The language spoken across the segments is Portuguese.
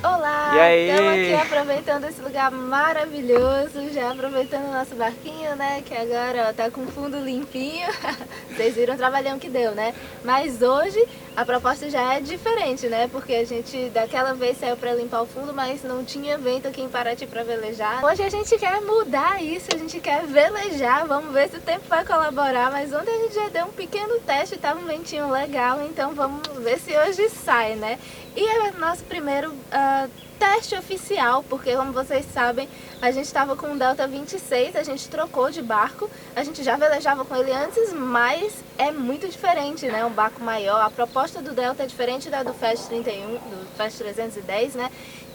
Olá, E estamos aqui aí? aproveitando esse lugar maravilhoso, já aproveitando o nosso barquinho, né, que agora ó, tá com fundo limpinho. Vocês viram o trabalhão que deu, né? Mas hoje a proposta já é diferente, né? Porque a gente daquela vez saiu para limpar o fundo, mas não tinha vento aqui em Paraty para velejar. Hoje a gente quer mudar isso, a gente quer velejar, vamos ver se o tempo vai colaborar, mas ontem a gente já deu um pequeno teste, tava um ventinho legal, então vamos ver se hoje sai, né? E é o nosso primeiro teste oficial, porque como vocês sabem, a gente estava com o Delta 26, a gente trocou de barco, a gente já velejava com ele antes, mas é muito diferente, né? Um barco maior, a proposta do Delta é diferente da do Fast 31, do Fast 310, né?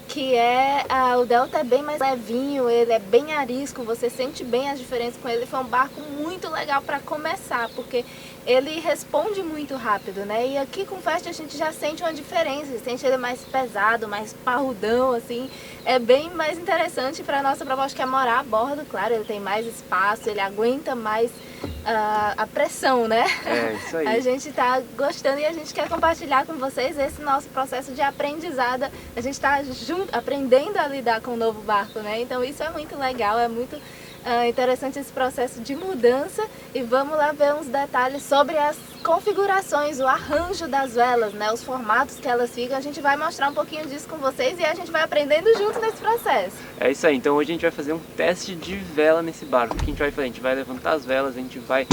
Que é, o Delta é bem mais levinho, ele é bem arisco, você sente bem as diferenças com ele. Foi um barco muito legal para começar, porque ele responde muito rápido, né? E aqui com o Fast a gente já sente uma diferença, sente ele mais pesado, mais parrudão, assim. É bem mais interessante para a nossa proposta, que é morar a bordo, claro, ele tem mais espaço, ele aguenta mais a pressão, né? É, isso aí. A gente tá gostando e a gente quer compartilhar com vocês esse nosso processo de aprendizado. A gente tá junto, aprendendo a lidar com o novo barco, né? Então isso é muito legal, é muito interessante esse processo de mudança. E vamos lá ver uns detalhes sobre as configurações, o arranjo das velas, né? Os formatos que elas ficam. A gente vai mostrar um pouquinho disso com vocês e a gente vai aprendendo junto nesse processo. É isso aí, então hoje a gente vai fazer um teste de vela nesse barco. O que a gente vai fazer? A gente vai levantar as velas, a gente vai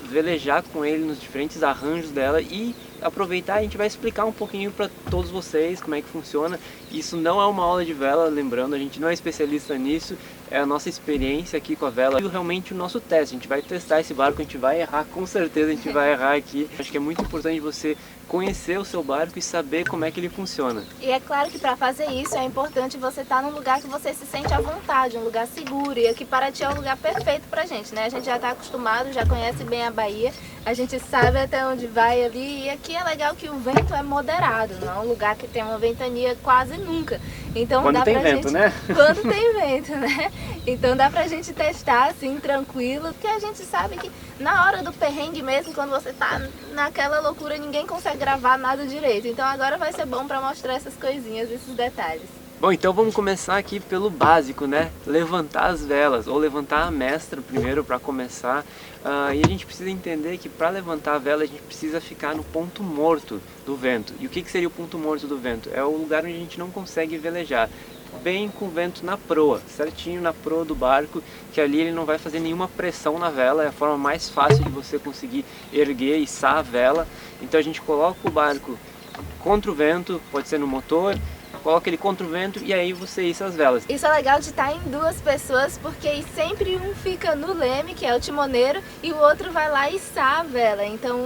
velejar com ele nos diferentes arranjos dela e aproveitar, a gente vai explicar um pouquinho para todos vocês como é que funciona. Isso não é uma aula de vela, lembrando, a gente não é especialista nisso, é a nossa experiência aqui com a vela e realmente o nosso teste. A gente vai testar esse barco, a gente vai errar, com certeza a gente vai errar aqui. Acho que é muito importante você conhecer o seu barco e saber como é que ele funciona. E é claro que para fazer isso é importante você estar num lugar que você se sente à vontade, um lugar seguro. E aqui Paraty é um lugar perfeito pra gente, né? A gente já está acostumado, já conhece bem a Bahia, a gente sabe até onde vai ali. E aqui é legal que o vento é moderado, não é um lugar que tem uma ventania quase nunca. Então Quando dá tem pra vento, gente... né? Quando tem vento, né? Então dá pra gente testar assim, tranquilo, porque a gente sabe que na hora do perrengue mesmo, quando você tá naquela loucura, ninguém consegue gravar nada direito. Então agora vai ser bom para mostrar essas coisinhas, esses detalhes. Bom, então vamos começar aqui pelo básico, né? Levantar as velas, ou levantar a mestra primeiro para começar. E a gente precisa entender que para levantar a vela a gente precisa ficar no ponto morto do vento. E o que seria o ponto morto do vento? É o lugar onde a gente não consegue velejar. Bem com o vento na proa, certinho na proa do barco, que ali ele não vai fazer nenhuma pressão na vela, é a forma mais fácil de você conseguir erguer e içar a vela. Então a gente coloca o barco contra o vento, pode ser no motor, coloca ele contra o vento e aí você issa as velas. Isso é legal de estar em duas pessoas, porque sempre um fica no leme, que é o timoneiro, e o outro vai lá içar a vela. Então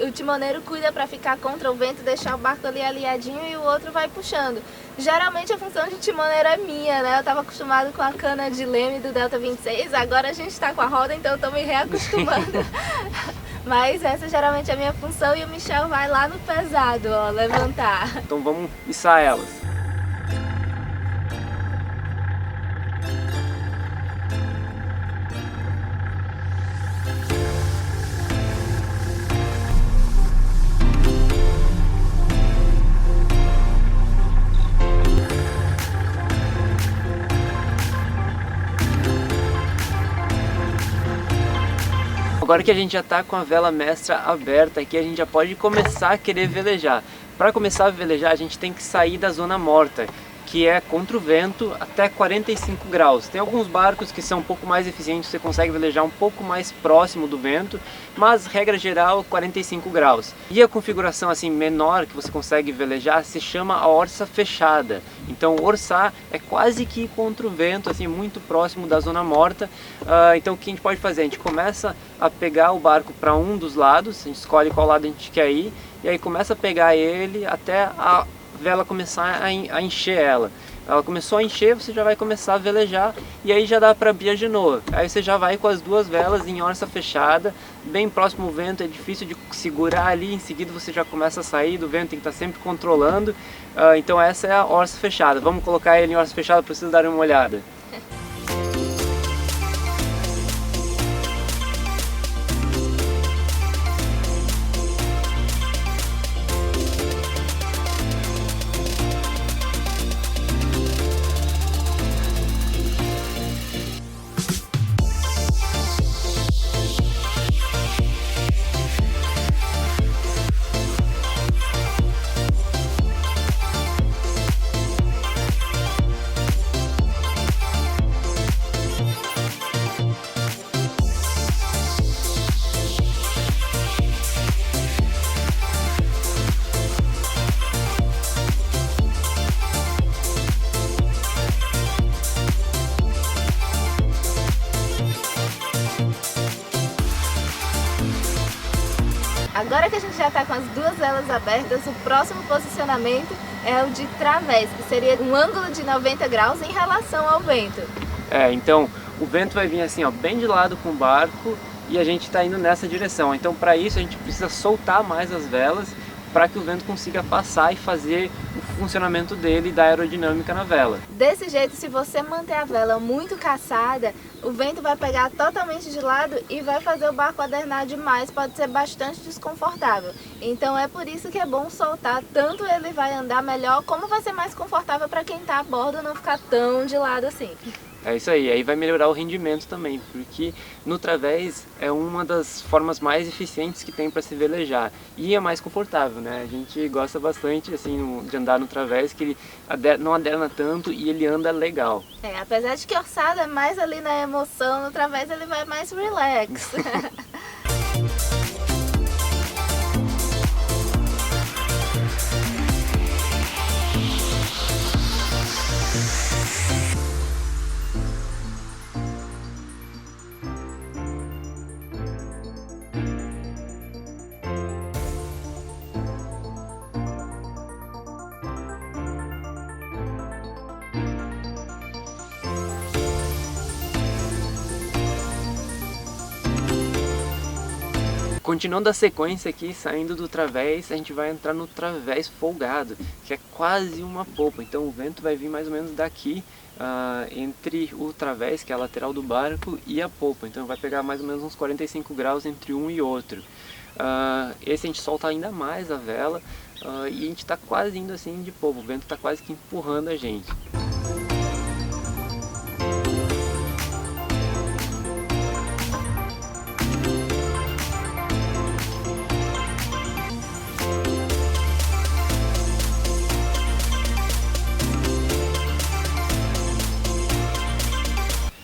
o timoneiro cuida para ficar contra o vento, deixar o barco ali alinhadinho, e o outro vai puxando. Geralmente a função de timoneiro é minha, né? Eu estava acostumado com a cana de leme do Delta 26, agora a gente está com a roda, então eu estou me reacostumando. Mas essa geralmente é a minha função e o Michel vai lá no pesado, ó, levantar. Então vamos içar elas. Agora que a gente já está com a vela mestra aberta aqui, a gente já pode começar a querer velejar. Para começar a velejar, a gente tem que sair da zona morta, que é contra o vento até 45 graus. Tem alguns barcos que são um pouco mais eficientes, você consegue velejar um pouco mais próximo do vento, mas regra geral 45 graus. E a configuração assim menor que você consegue velejar se chama a orça fechada. Então orçar é quase que contra o vento, assim, muito próximo da zona morta. Então o que a gente pode fazer? A gente começa a pegar o barco para um dos lados, a gente escolhe qual lado a gente quer ir, e aí começa a pegar ele até a vela começar a encher ela. Ela começou a encher, você já vai começar a velejar e aí já dá para abrir a genoa. Aí você já vai com as duas velas em orça fechada, bem próximo ao vento, é difícil de segurar ali, em seguida você já começa a sair do vento, tem que estar sempre controlando. Então essa é a orça fechada. Vamos colocar ele em orça fechada para vocês darem uma olhada. Já que a gente já está com as duas velas abertas, o próximo posicionamento é o de través, que seria um ângulo de 90 graus em relação ao vento. Então o vento vai vir assim, ó, bem de lado com o barco e a gente está indo nessa direção. Então para isso a gente precisa soltar mais as velas para que o vento consiga passar e fazer o funcionamento dele da aerodinâmica na vela. Desse jeito, se você manter a vela muito caçada, o vento vai pegar totalmente de lado e vai fazer o barco adernar demais, pode ser bastante desconfortável. Então é por isso que é bom soltar, tanto ele vai andar melhor, como vai ser mais confortável para quem está a bordo não ficar tão de lado assim. É isso aí vai melhorar o rendimento também, porque no través é uma das formas mais eficientes que tem para se velejar e é mais confortável, né? A gente gosta bastante assim de andar no través, que ele não aderna tanto e ele anda legal. Apesar de que orçado é mais ali na emoção, no través ele vai mais relax. Continuando a sequência aqui, saindo do través, a gente vai entrar no través folgado, que é quase uma popa. Então o vento vai vir mais ou menos daqui, entre o través, que é a lateral do barco, e a popa. Então vai pegar mais ou menos uns 45 graus entre um e outro. Esse a gente solta ainda mais a vela e a gente está quase indo assim de popa. O vento está quase que empurrando a gente.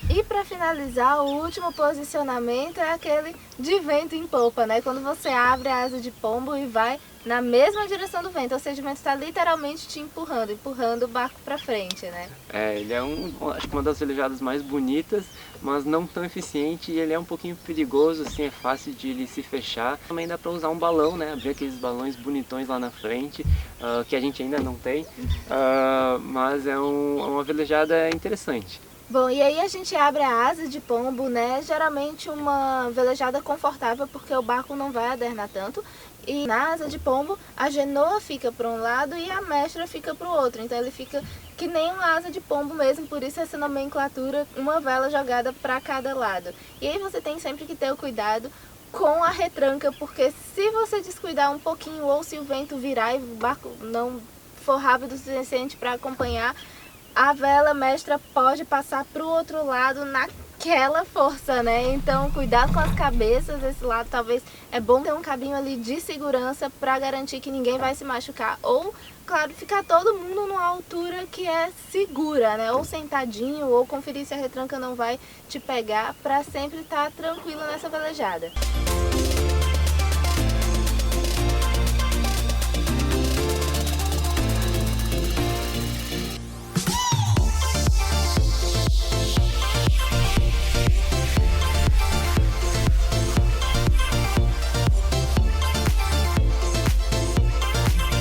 E para finalizar, o último posicionamento é aquele de vento em popa, né? Quando você abre a asa de pombo e vai na mesma direção do vento, ou seja, o vento está literalmente te empurrando o barco para frente, né? Ele é acho que uma das velejadas mais bonitas, mas não tão eficiente, e ele é um pouquinho perigoso, assim, é fácil de ele se fechar. Também dá para usar um balão, né? Abrir aqueles balões bonitões lá na frente, que a gente ainda não tem, mas é uma velejada interessante. Bom, e aí a gente abre a asa de pombo, né? Geralmente uma velejada confortável, porque o barco não vai adernar tanto. E na asa de pombo, a genoa fica para um lado e a mestra fica para o outro. Então ele fica que nem uma asa de pombo mesmo, por isso essa nomenclatura, uma vela jogada para cada lado. E aí você tem sempre que ter o cuidado com a retranca, porque se você descuidar um pouquinho ou se o vento virar e o barco não for rápido o suficiente para acompanhar, a vela mestra pode passar para o outro lado naquela força, né? Então, cuidado com as cabeças desse lado. Talvez é bom ter um cabinho ali de segurança para garantir que ninguém vai se machucar. Ou, claro, ficar todo mundo numa altura que é segura, né? Ou sentadinho, ou conferir se a retranca não vai te pegar, para sempre estar tranquilo nessa velejada.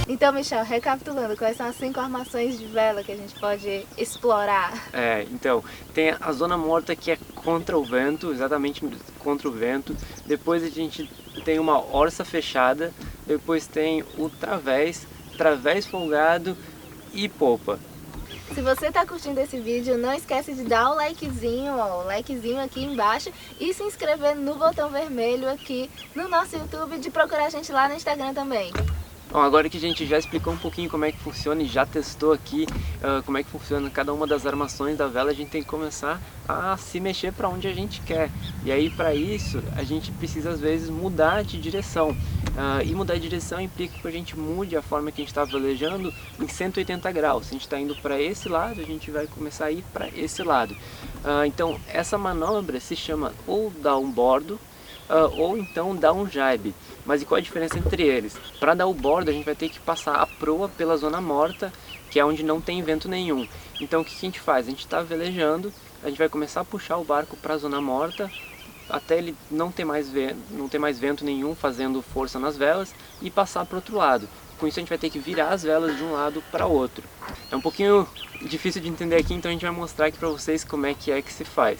Então, Michel, recapitulando, quais são as 5 armações de vela que a gente pode explorar? Então, tem a zona morta, que é contra o vento, exatamente contra o vento. Depois a gente tem uma orça fechada, depois tem o través folgado e popa. Se você está curtindo esse vídeo, não esquece de dar o likezinho, o likezinho aqui embaixo e se inscrever no botão vermelho aqui no nosso YouTube, de procurar a gente lá no Instagram também. Bom, agora que a gente já explicou um pouquinho como é que funciona e já testou aqui como é que funciona cada uma das armações da vela, a gente tem que começar a se mexer para onde a gente quer. E aí, para isso, a gente precisa às vezes mudar de direção. E mudar de direção implica que a gente mude a forma que a gente está velejando em 180 graus. Se a gente está indo para esse lado, a gente vai começar a ir para esse lado. Então, essa manobra se chama ou downbordo, ou então dar um jibe. Mas e qual a diferença entre eles? Para dar o bordo, a gente vai ter que passar a proa pela zona morta, que é onde não tem vento nenhum. Então o que a gente faz? A gente está velejando, a gente vai começar a puxar o barco para a zona morta, até ele não ter mais vento nenhum fazendo força nas velas e passar para o outro lado. Com isso a gente vai ter que virar as velas de um lado para o outro. É um pouquinho difícil de entender aqui, então a gente vai mostrar aqui para vocês como é que se faz.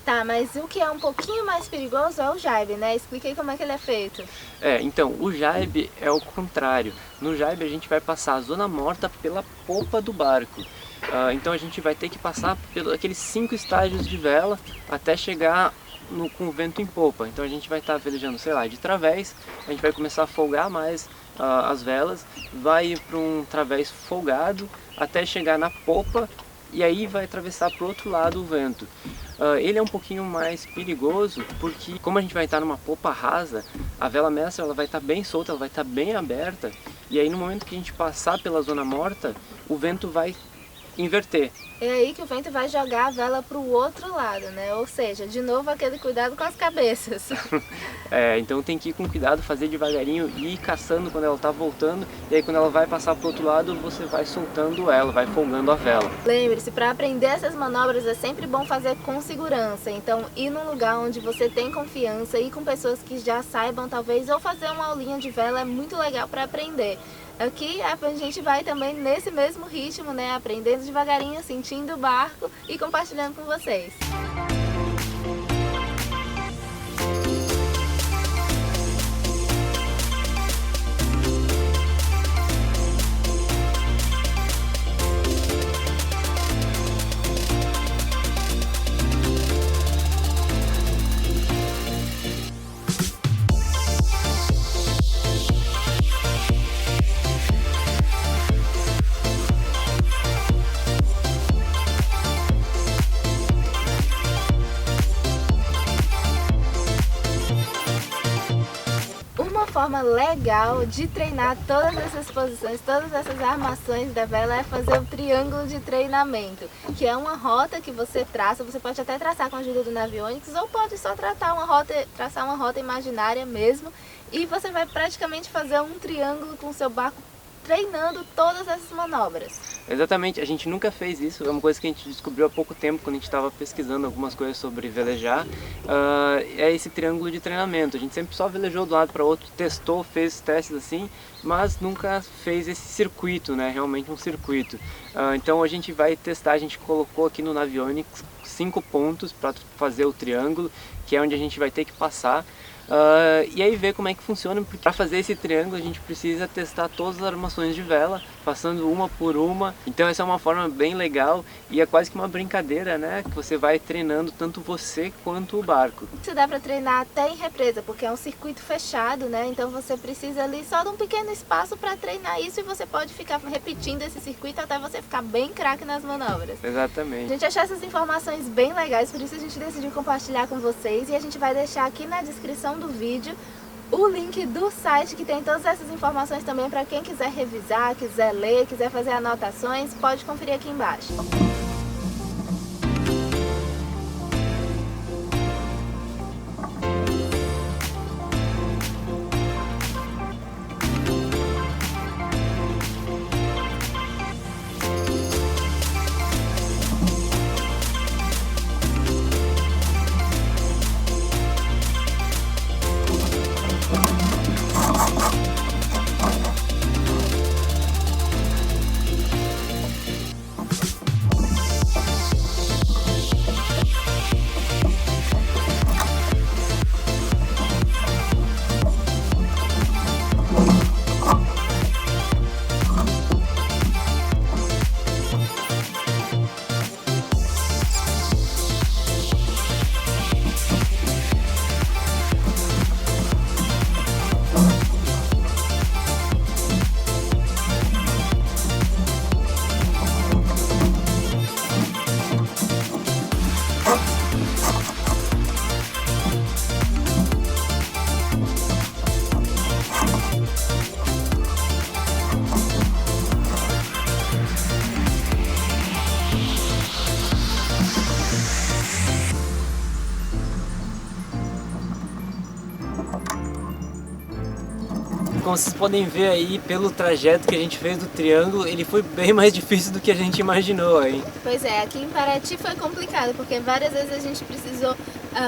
Tá, mas o que é um pouquinho mais perigoso é o jaibe, né? Expliquei como é que ele é feito. Então, o jaibe é o contrário. No jaibe a gente vai passar a zona morta pela popa do barco. Então a gente vai ter que passar pelos aqueles 5 estágios de vela até chegar com o vento em popa. Então a gente vai estar velejando, sei lá, de través, a gente vai começar a folgar mais as velas, vai ir para um través folgado até chegar na popa e aí vai atravessar para o outro lado o vento. Ele é um pouquinho mais perigoso porque, como a gente vai estar numa popa rasa, a vela mestra ela vai estar bem solta, ela vai estar bem aberta, e aí no momento que a gente passar pela zona morta, o vento vai inverter. É aí que o vento vai jogar a vela para o outro lado, né? Ou seja, de novo aquele cuidado com as cabeças. Então tem que ir com cuidado, fazer devagarinho e ir caçando quando ela está voltando, e aí quando ela vai passar para o outro lado, você vai soltando ela, vai folgando a vela. Lembre-se, para aprender essas manobras é sempre bom fazer com segurança, então ir num lugar onde você tem confiança, ir com pessoas que já saibam talvez, ou fazer uma aulinha de vela é muito legal para aprender. Aqui a gente vai também nesse mesmo ritmo, né? Aprendendo devagarinho, sentindo o barco e compartilhando com vocês. Uma forma legal de treinar todas essas posições, todas essas armações da vela é fazer o triângulo de treinamento, que é uma rota que você traça. Você pode até traçar com a ajuda do Navionics ou pode só traçar uma rota imaginária mesmo, e você vai praticamente fazer um triângulo com o seu barco treinando todas essas manobras. Exatamente, a gente nunca fez isso, é uma coisa que a gente descobriu há pouco tempo quando a gente estava pesquisando algumas coisas sobre velejar. É esse triângulo de treinamento, a gente sempre só velejou de um lado para o outro, testou, fez testes assim, mas nunca fez esse circuito, né? Realmente um circuito. Então a gente vai testar, a gente colocou aqui no Navionics 5 pontos para fazer o triângulo, que é onde a gente vai ter que passar. E aí ver como é que funciona, porque para fazer esse triângulo a gente precisa testar todas as armações de vela, passando uma por uma. Então essa é uma forma bem legal e é quase que uma brincadeira, né? Que você vai treinando tanto você quanto o barco. Isso dá para treinar até em represa, porque é um circuito fechado, né? Então você precisa ali só de um pequeno espaço para treinar isso, e você pode ficar repetindo esse circuito até você ficar bem craque nas manobras. Exatamente. A gente achou essas informações bem legais, por isso a gente decidiu compartilhar com vocês, e a gente vai deixar aqui na descrição do vídeo o link do site que tem todas essas informações também para quem quiser revisar, quiser ler, quiser fazer anotações, pode conferir aqui embaixo. como vocês podem ver aí pelo trajeto que a gente fez do triângulo, ele foi bem mais difícil do que a gente imaginou, hein? Pois é, aqui em Paraty foi complicado, porque várias vezes a gente precisou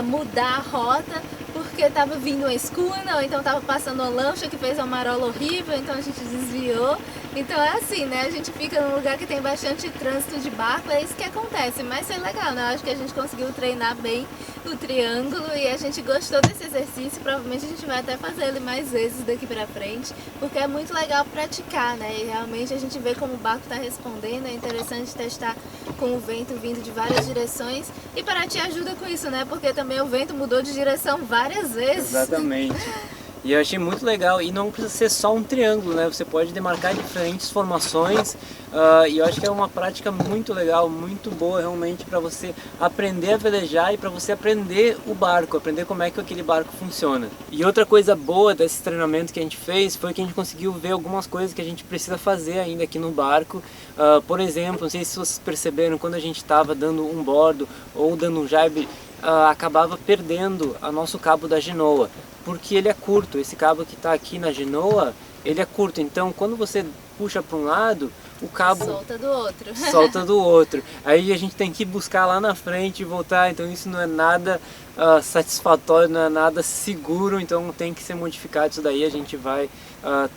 mudar a rota, porque estava vindo uma escuna, ou então estava passando uma lancha que fez uma marola horrível, então a gente desviou. Então é assim, né? A gente fica num lugar que tem bastante trânsito de barco, é isso que acontece. Mas foi legal, né? Eu acho que a gente conseguiu treinar bem o triângulo e a gente gostou desse exercício. Provavelmente a gente vai até fazer ele mais vezes daqui pra frente, porque é muito legal praticar, né? E realmente a gente vê como o barco está respondendo. É interessante testar com o vento vindo de várias direções. E Paraty ajuda com isso, né? Porque também o vento mudou de direção várias vezes. Exatamente. E eu achei muito legal, e não precisa ser só um triângulo, né? Você pode demarcar diferentes formações, e eu acho que é uma prática muito legal, muito boa realmente para você aprender a velejar e para você aprender o barco, aprender como é que aquele barco funciona. E outra coisa boa desse treinamento que a gente fez foi que a gente conseguiu ver algumas coisas que a gente precisa fazer ainda aqui no barco. Por exemplo, não sei se vocês perceberam, quando a gente estava dando um bordo ou dando um jibe, acabava perdendo o nosso cabo da genoa, porque ele é curto. Esse cabo que está aqui na genoa, ele é curto, então quando você puxa para um lado, o cabo solta do outro. Solta do outro. Aí a gente tem que buscar lá na frente e voltar, então isso não é nada satisfatório, não é nada seguro, então tem que ser modificado isso daí, a gente vai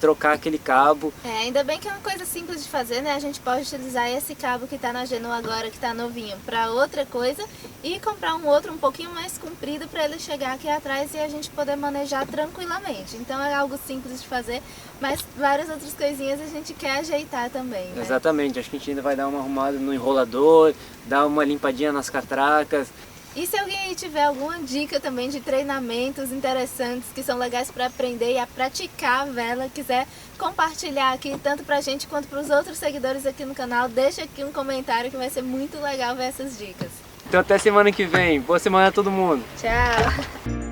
trocar aquele cabo. Ainda bem que é uma coisa simples de fazer, né? A gente pode utilizar esse cabo que está na genoa agora, que está novinho, para outra coisa e comprar um outro um pouquinho mais comprido para ele chegar aqui atrás e a gente poder manejar tranquilamente. Então é algo simples de fazer, mas várias outras coisinhas a gente quer ajeitar também, né? Exatamente, acho que a gente ainda vai dar uma arrumada no enrolador, dar uma limpadinha nas catracas. E se alguém aí tiver alguma dica também de treinamentos interessantes que são legais para aprender e a praticar a vela, quiser compartilhar aqui tanto pra gente quanto para os outros seguidores aqui no canal, deixa aqui um comentário que vai ser muito legal ver essas dicas. Então até semana que vem. Boa semana a todo mundo. Tchau!